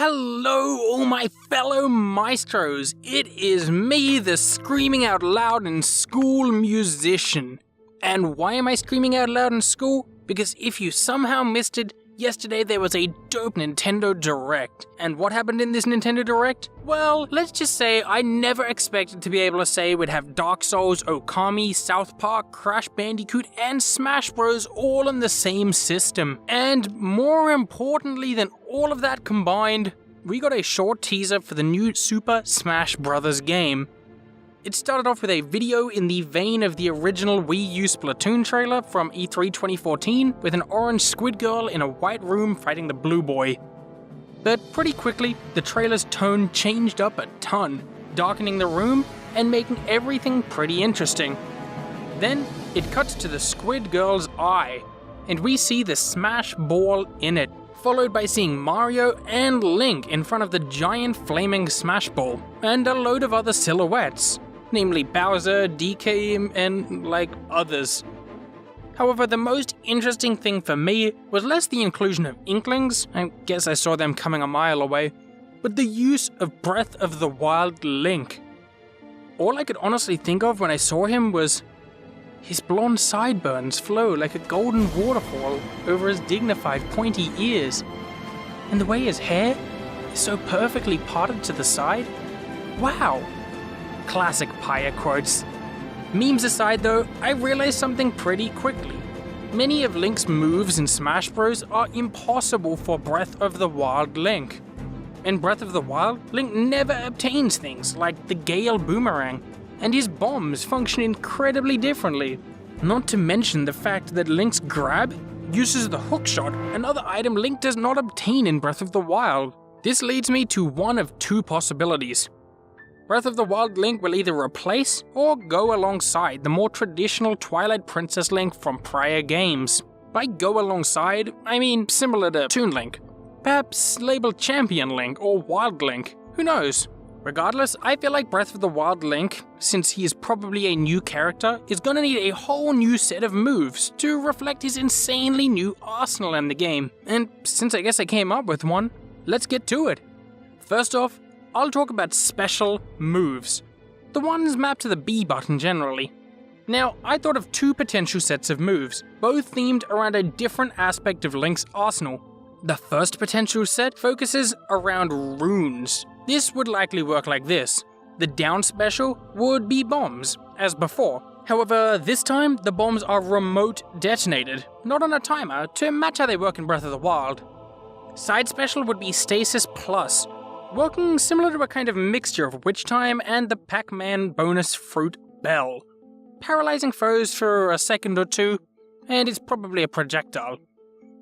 Hello, all my fellow maestros. It is me, the screaming out loud in school musician. And why am I screaming out loud in school? Because if you somehow missed it, yesterday there was a dope Nintendo Direct. And what happened in this Nintendo Direct? Well, let's just say I never expected to be able to say we'd have Dark Souls, Okami, South Park, Crash Bandicoot, and Smash Bros. All on the same system. And more importantly than all of that combined, we got a short teaser for the new Super Smash Bros. Game. It started off with a video in the vein of the original WiiU Splatoon trailer from E3 2014 with an orange squid girl in a white room fighting the blue boy. But pretty quickly, the trailer's tone changed up a ton, darkening the room and making everything pretty interesting. Then, it cuts to the squid girl's eye, and we see the Smash Ball in it, followed by seeing Mario and Link in front of the giant flaming Smash Ball, and a load of other silhouettes. Namely Bowser, DK, and others. However, the most interesting thing for me was less the inclusion of Inklings, I guess I saw them coming a mile away, but the use of Breath of the Wild Link. All I could honestly think of when I saw him was his blonde sideburns flow like a golden waterfall over his dignified pointy ears, and the way his hair is so perfectly parted to the side. Wow! Classic Pyre quotes. Memes aside though, I realized something pretty quickly. Many of Link's moves in Smash Bros. Are impossible for Breath of the Wild Link. In Breath of the Wild, Link never obtains things like the Gale Boomerang, and his bombs function incredibly differently. Not to mention the fact that Link's grab uses the hookshot, another item Link does not obtain in Breath of the Wild. This leads me to one of two possibilities. Breath of the Wild Link will either replace or go alongside the more traditional Twilight Princess Link from prior games. By go alongside, I mean similar to Toon Link. Perhaps labeled Champion Link or Wild Link, who knows? Regardless, I feel like Breath of the Wild Link, since he is probably a new character, is gonna need a whole new set of moves to reflect his insanely new arsenal in the game. And since I guess I came up with one, let's get to it. First off, I'll talk about special moves, the ones mapped to the B button generally. Now, I thought of two potential sets of moves, both themed around a different aspect of Link's arsenal. The first potential set focuses around runes. This would likely work like this. The down special would be bombs, as before. However, this time, the bombs are remote detonated, not on a timer, to match how they work in Breath of the Wild. Side special would be Stasis Plus, working similar to a kind of mixture of Witch Time and the Pac-Man bonus fruit Bell. Paralyzing foes for a second or two, and it's probably a projectile.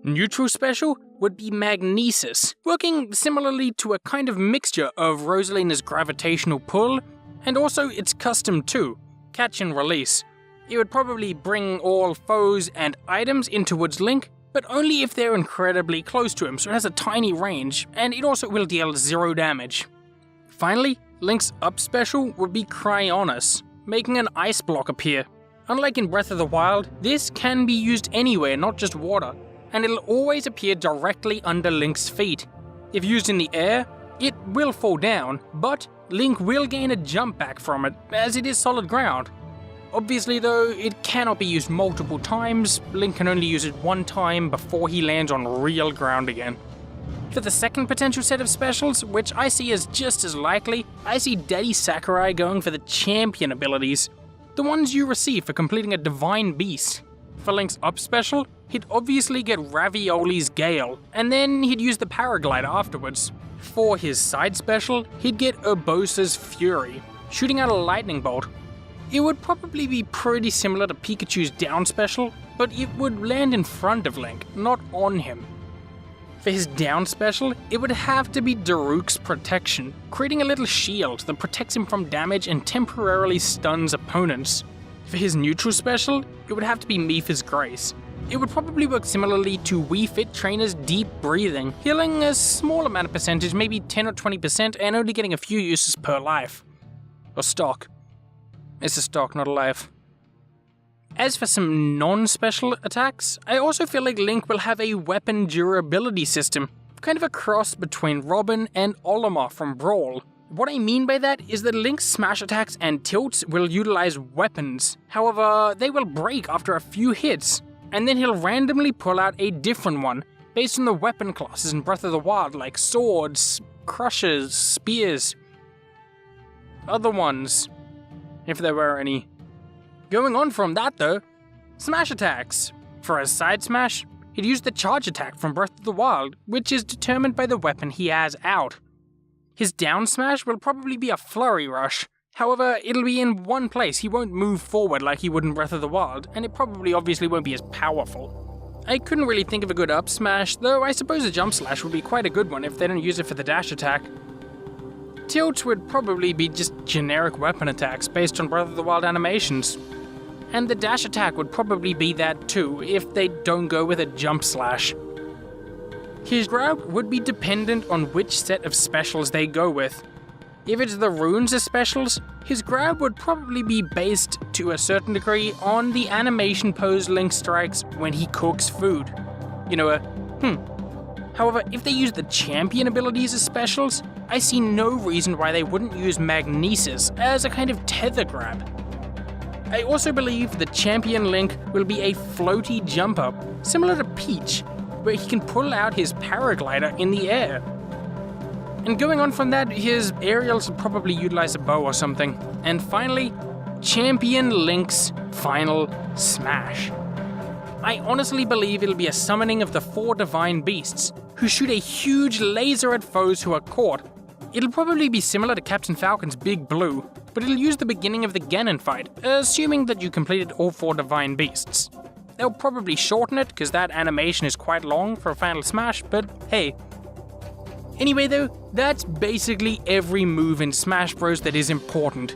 Neutral special would be Magnesis, working similarly to a kind of mixture of Rosalina's gravitational pull, and also its custom too, catch and release. It would probably bring all foes and items in towards Link, but only if they're incredibly close to him, so it has a tiny range, and it also will deal 0 damage. Finally, Link's up special would be Cryonis, making an ice block appear. Unlike in Breath of the Wild, this can be used anywhere, not just water, and it'll always appear directly under Link's feet. If used in the air, it will fall down, but Link will gain a jump back from it, as it is solid ground. Obviously though, it cannot be used multiple times, Link can only use it one time before he lands on real ground again. For the second potential set of specials, which I see as just as likely, I see Daddy Sakurai going for the champion abilities, the ones you receive for completing a Divine Beast. For Link's up special, he'd obviously get Ravioli's Gale, and then he'd use the Paraglider afterwards. For his side special, he'd get Urbosa's Fury, shooting out a lightning bolt. It would probably be pretty similar to Pikachu's down special, but it would land in front of Link, not on him. For his down special, it would have to be Daruk's Protection, creating a little shield that protects him from damage and temporarily stuns opponents. For his neutral special, it would have to be Mipha's Grace. It would probably work similarly to Wii Fit Trainer's Deep Breathing, healing a small amount of percentage, maybe 10 or 20%, and only getting a few uses per life. Or stock. It's a stock, not a life. As for some non-special attacks, I also feel like Link will have a weapon durability system. kind of a cross between Robin and Olimar from Brawl. What I mean by that is that Link's smash attacks and tilts will utilize weapons. However, they will break after a few hits, and then he'll randomly pull out a different one based on the weapon classes in Breath of the Wild, like swords, crushes, spears, other ones, if there were any. Going on from that though, smash attacks. For a side smash, he'd use the charge attack from Breath of the Wild, which is determined by the weapon he has out. His down smash will probably be a flurry rush. However, it'll be in one place, he won't move forward like he would in Breath of the Wild, and it probably obviously won't be as powerful. I couldn't really think of a good up smash, though I suppose a jump slash would be quite a good one if they don't use it for the dash attack. Tilts would probably be just generic weapon attacks based on Breath of the Wild animations. And the dash attack would probably be that too, if they don't go with a jump slash. His grab would be dependent on which set of specials they go with. If it's the runes as specials, his grab would probably be based, to a certain degree, on the animation pose Link strikes when he cooks food. You know, However, if they use the champion abilities as specials, I see no reason why they wouldn't use Magnesis as a kind of tether grab. I also believe the champion Link will be a floaty jump up, similar to Peach, where he can pull out his paraglider in the air. And going on from that, his aerials will probably utilize a bow or something. And finally, Champion Link's final smash. I honestly believe it'll be a summoning of the 4 divine beasts, who shoot a huge laser at foes who are caught. It'll probably be similar to Captain Falcon's Big Blue, but it'll use the beginning of the Ganon fight, assuming that you completed all 4 divine beasts. They'll probably shorten it, because that animation is quite long for a final smash, but hey. Anyway though, that's basically every move in Smash Bros that is important.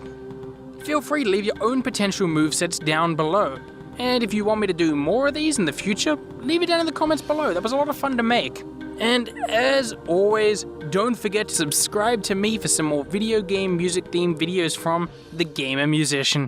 Feel free to leave your own potential movesets down below, and if you want me to do more of these in the future, leave it down in the comments below. That was a lot of fun to make. And as always, don't forget to subscribe to me for some more video game music themed videos from The Gamer Musician.